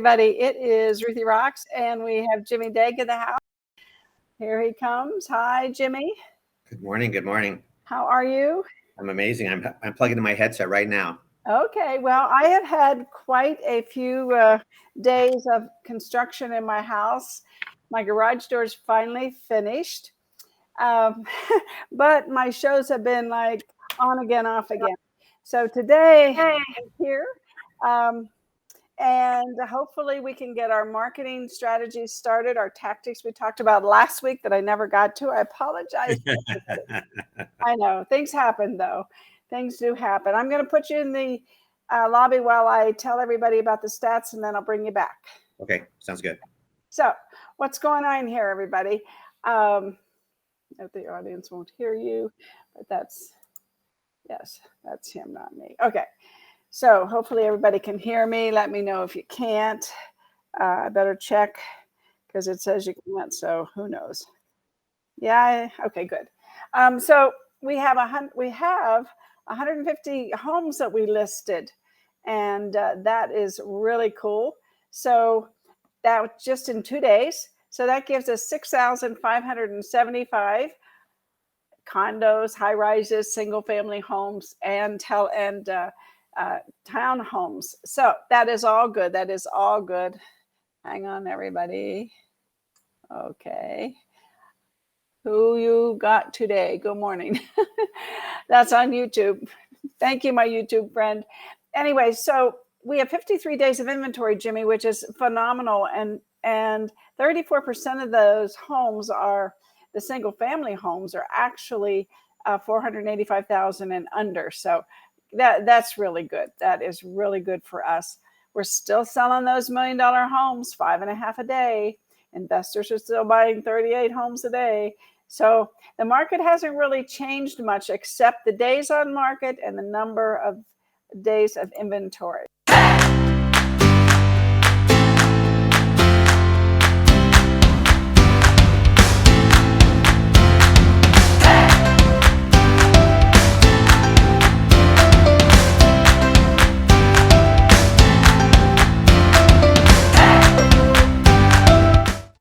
everybody. It is Ruthie Rocks, and we have Jimmy Daig in the house. Here he comes. Hi, Jimmy. Good morning. Good morning. How are you? I'm amazing. I'm plugging in my headset right now. Okay. Well, I have had quite a few days of construction in my house. My garage door is finally finished, but my shows have been like on again, off again. So today I'm here. And hopefully we can get our marketing strategies started, our tactics we talked about last week that I never got to. I apologize. I know things happen, though. Things do happen. I'm going to put you in the lobby while I tell everybody about the stats, and then I'll bring you back. Okay, sounds good. So what's going on here, everybody? The audience won't hear you, but that's him, not me. Okay. So hopefully everybody can hear me. Let me know if you can't. I better check because it says you can't. So who knows? Yeah. Okay. Good. So we have 150 homes that we listed, and that is really cool. So that was just in 2 days. So that gives us 6,575 condos, high rises, single family homes, and townhomes. So that is all good. That is all good. Hang on, everybody. Okay. Who you got today? Good morning. That's on YouTube. Thank you, my YouTube friend. Anyway, so we have 53 days of inventory, Jimmy, which is phenomenal. And 34% of those homes are the single family homes are actually 485,000 and under. So that's really good. That is really good for us. We're still selling those $1 million homes, 5.5 a day. Investors are still buying 38 homes a day. So the market hasn't really changed much except the days on market and the number of days of inventory.